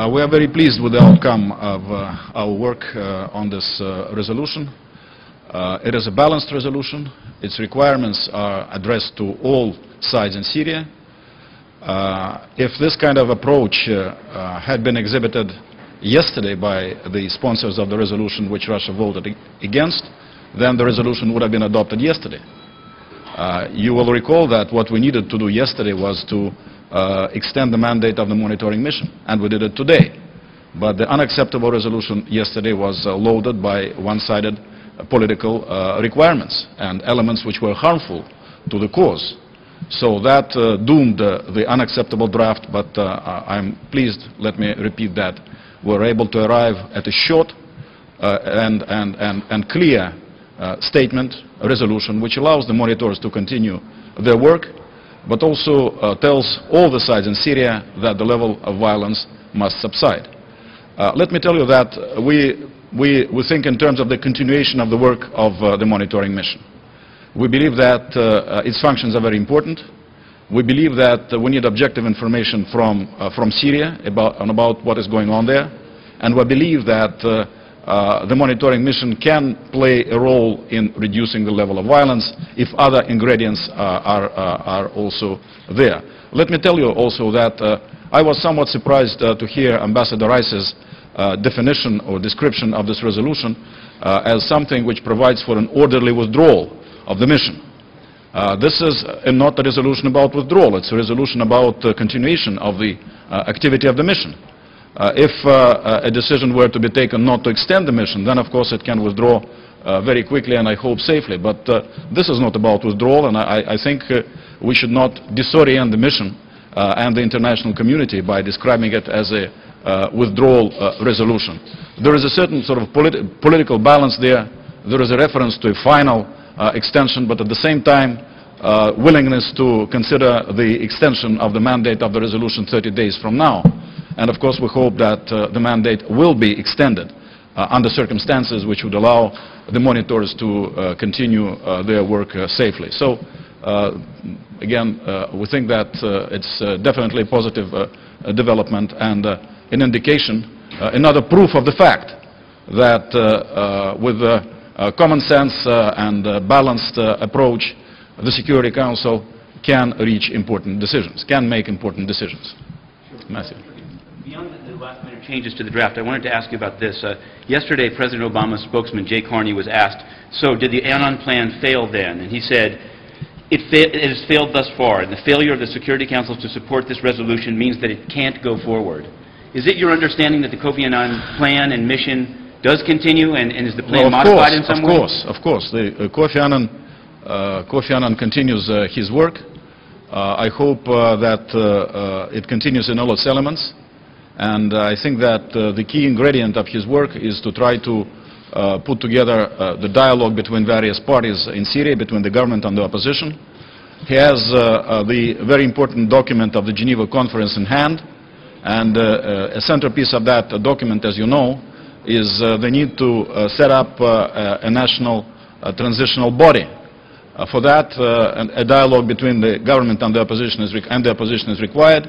We are very pleased with the outcome of our work on this resolution. It is a balanced resolution. Its requirements are addressed to all sides in Syria. If this kind of approach had been exhibited yesterday by the sponsors of the resolution which Russia voted against, then the resolution would have been adopted yesterday. You will recall that what we needed to do yesterday was to extend the mandate of the monitoring mission, and we did it today. But the unacceptable resolution yesterday was loaded by one-sided political requirements and elements which were harmful to the cause. So that doomed the unacceptable draft, but I'm pleased, let me repeat that, we're able to arrive at a short and clear statement, a resolution, which allows the monitors to continue their work, but also tells all the sides in Syria that the level of violence must subside. Let me tell you that we think in terms of the continuation of the work of the monitoring mission. We believe that its functions are very important. We believe that we need objective information from Syria about what is going on there, and we believe that the monitoring mission can play a role in reducing the level of violence if other ingredients are also there. Let me tell you also that I was somewhat surprised to hear Ambassador Rice's definition or description of this resolution as something which provides for an orderly withdrawal of the mission. This is not a resolution about withdrawal, it's a resolution about continuation of the activity of the mission. If a decision were to be taken not to extend the mission, then of course it can withdraw very quickly and I hope safely. But this is not about withdrawal, and I think we should not disorient the mission and the international community by describing it as a withdrawal resolution. There is a certain sort of political balance there. There is a reference to a final extension, but at the same time willingness to consider the extension of the mandate of the resolution 30 days from now. And of course we hope that the mandate will be extended under circumstances which would allow the monitors to continue their work safely. So again, we think that it's definitely a positive development and an indication, another proof of the fact that with common sense and balanced approach, the Security Council can reach important decisions, can make important decisions. Matthew. Beyond the last-minute changes to the draft, I wanted to ask you about this. Yesterday, President Obama's spokesman, Jay Carney, was asked, so did the Annan plan fail then? And he said, it has failed thus far, and the failure of the Security Council to support this resolution means that it can't go forward. Is it your understanding that the Kofi Annan plan and mission does continue, and is the plan modified in some way? Of course. The Kofi Annan continues his work. I hope that it continues in all its elements. And I think that the key ingredient of his work is to try to put together the dialogue between various parties in Syria, between the government and the opposition. He has the very important document of the Geneva Conference in hand, and a centerpiece of that document, as you know, is the need to set up a national transitional body. For that, a dialogue between the government and the opposition is required.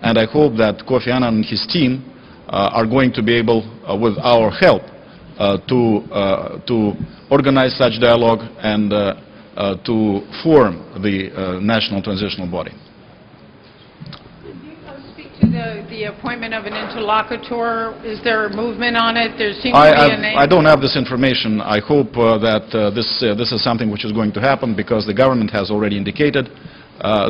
And I hope that Kofi Annan and his team are going to be able, with our help, to organize such dialogue and to form the national transitional body. Can you speak to the appointment of an interlocutor? Is there movement on it? There seems to be a name. I don't have this information. I hope that this is something which is going to happen because the government has already indicated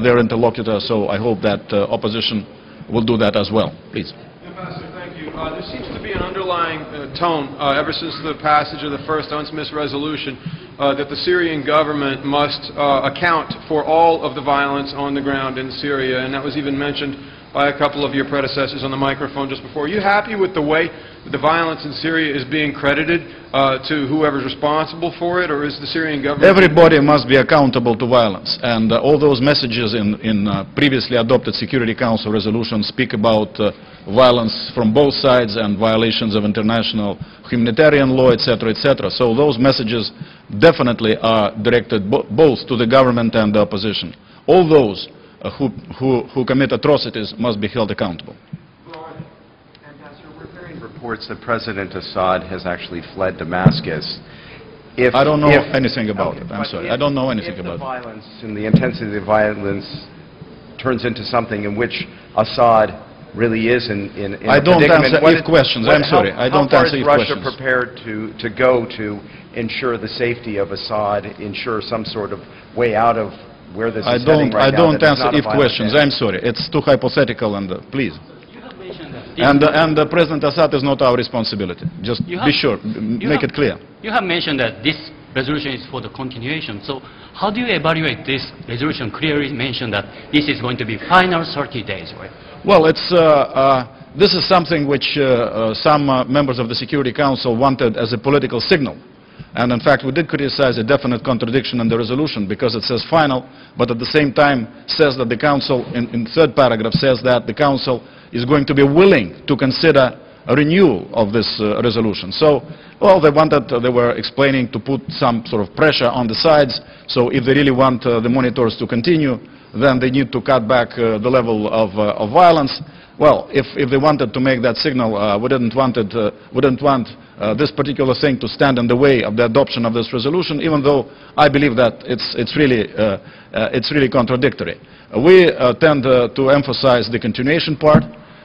their interlocutor, so I hope that opposition will do that as well. Please. Ambassador, thank you. There seems to be an underlying tone ever since the passage of the first UNSMIS resolution that the Syrian government must account for all of the violence on the ground in Syria, and that was even mentioned by a couple of your predecessors on the microphone just before. Are you happy with the way that the violence in Syria is being credited to whoever's responsible for it, or is the Syrian government... Everybody must be accountable to violence, and all those messages in previously adopted Security Council resolutions speak about violence from both sides and violations of international humanitarian law, etc., etc. So those messages definitely are directed both to the government and the opposition. All those who commit atrocities must be held accountable. reports that President Assad has actually fled Damascus. I don't know anything about it. I'm sorry. I don't know anything about it. If the violence and the intensity of the violence turns into something in which Assad really is in I don't answer if questions. I'm sorry. I don't answer if questions. How far is Russia prepared to go to ensure the safety of Assad, ensure some sort of way out of where this is heading right now? I don't answer if questions. I'm sorry. It's too hypothetical, and please. And President Assad is not our responsibility. Just be sure, make it clear. You have mentioned that this resolution is for the continuation. So how do you evaluate this resolution? Clearly mentioned that this is going to be final 30 days, right? Well, this is something which some members of the Security Council wanted as a political signal. And in fact, we did criticize a definite contradiction in the resolution because it says final, but at the same time says that the Council, in third paragraph, says that the Council is going to be willing to consider a renewal of this resolution. So, well, they were explaining to put some sort of pressure on the sides, so if they really want the monitors to continue, then they need to cut back the level of violence. Well, if they wanted to make that signal, we didn't want this particular thing to stand in the way of the adoption of this resolution, even though I believe that it's really contradictory. We tend to emphasize the continuation part.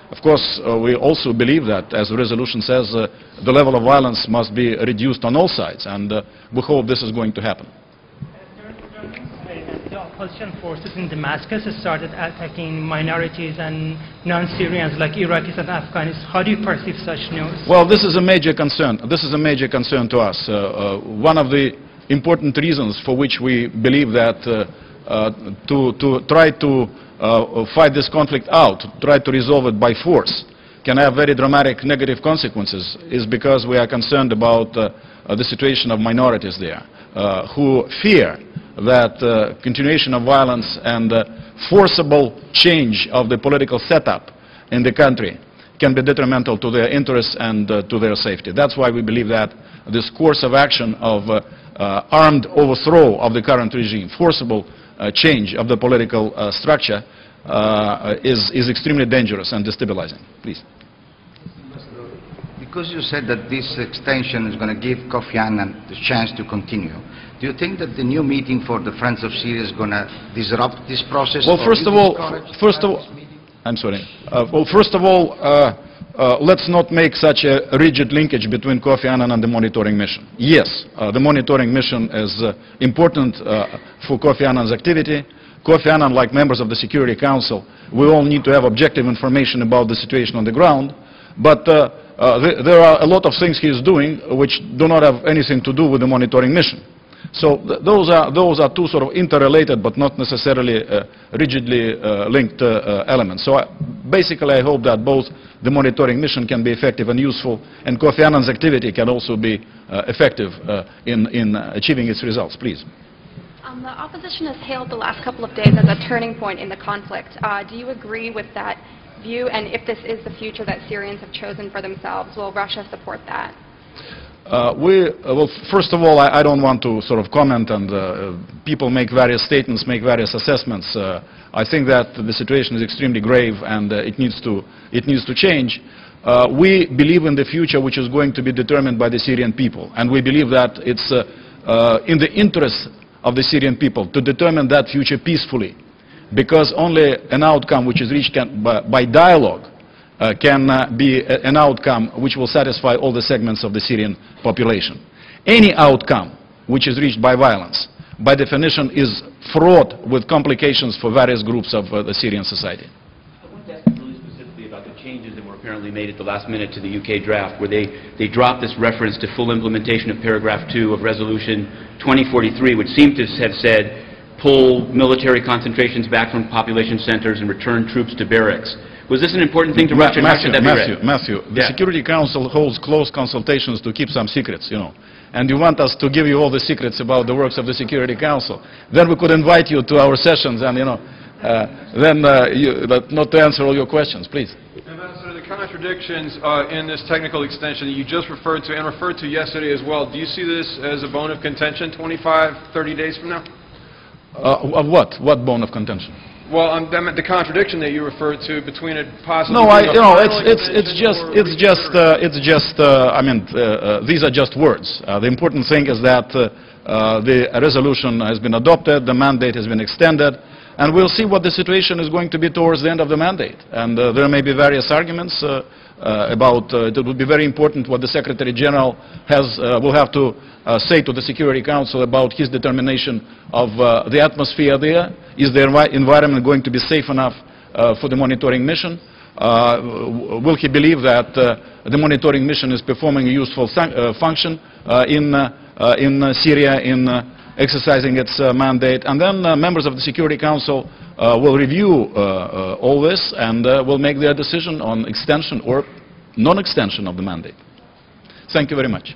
Of course, we also believe that, as the resolution says, the level of violence must be reduced on all sides, and we hope this is going to happen. The opposition forces in Damascus have started attacking minorities and non-Syrians like Iraqis and Afghans. How do you perceive such news? Well, this is a major concern. This is a major concern to us. One of the important reasons for which we believe that to try to fight this conflict out, try to resolve it by force, can have very dramatic negative consequences, is because we are concerned about the situation of minorities there, who fear that continuation of violence and forcible change of the political setup in the country can be detrimental to their interests and to their safety. That's why we believe that this course of action of armed overthrow of the current regime, forcible change of the political structure is extremely dangerous and destabilizing. Please. Because you said that this extension is going to give Kofi Annan the chance to continue, do you think that the new meeting for the Friends of Syria is going to disrupt this process? Well, first of all, I'm sorry. Well, first of all, let's not make such a rigid linkage between Kofi Annan and the monitoring mission. Yes, the monitoring mission is important for Kofi Annan's activity. Kofi Annan, like members of the Security Council, we all need to have objective information about the situation on the ground. But there are a lot of things he is doing which do not have anything to do with the monitoring mission. So those are two sort of interrelated but not necessarily rigidly linked elements. So basically I hope that both the monitoring mission can be effective and useful, and Kofi Annan's activity can also be effective in achieving its results. Please. The opposition has hailed the last couple of days as a turning point in the conflict. Do you agree with that view? And if this is the future that Syrians have chosen for themselves, will Russia support that? Well, first of all, I don't want to sort of comment, and people make various statements, make various assessments. I think that the situation is extremely grave, and it needs to change. We believe in the future which is going to be determined by the Syrian people, and we believe that it's in the interest of the Syrian people to determine that future peacefully, because only an outcome which is reached by dialogue can be an outcome which will satisfy all the segments of the Syrian population. Any outcome which is reached by violence, by definition, is fraught with complications for various groups of the Syrian society. I want to ask you really specifically about the changes that were apparently made at the last minute to the UK draft, where they dropped this reference to full implementation of paragraph 2 of Resolution 2043, which seemed to have said, pull military concentrations back from population centers and return troops to barracks. Was this an important thing to Russia? Matthew, the Security Council holds close consultations to keep some secrets, you know. And you want us to give you all the secrets about the works of the Security Council. Then we could invite you to our sessions and, you know, not to answer all your questions, please. Ambassador, the contradictions in this technical extension that you just referred to and referred to yesterday as well, do you see this as a bone of contention 25, 30 days from now? Of what? What bone of contention? Well, the contradiction that you referred to between it possibly No, being a final these are just words. The important thing is that the resolution has been adopted, the mandate has been extended, and we'll see what the situation is going to be towards the end of the mandate. And there may be various arguments about it would be very important what the Secretary General will have to say to the Security Council about his determination of the atmosphere there. Is the environment going to be safe enough for the monitoring mission? Will he believe that the monitoring mission is performing a useful function in Syria in exercising its mandate? And then members of the Security Council will review all this and will make their decision on extension or non-extension of the mandate. Thank you very much.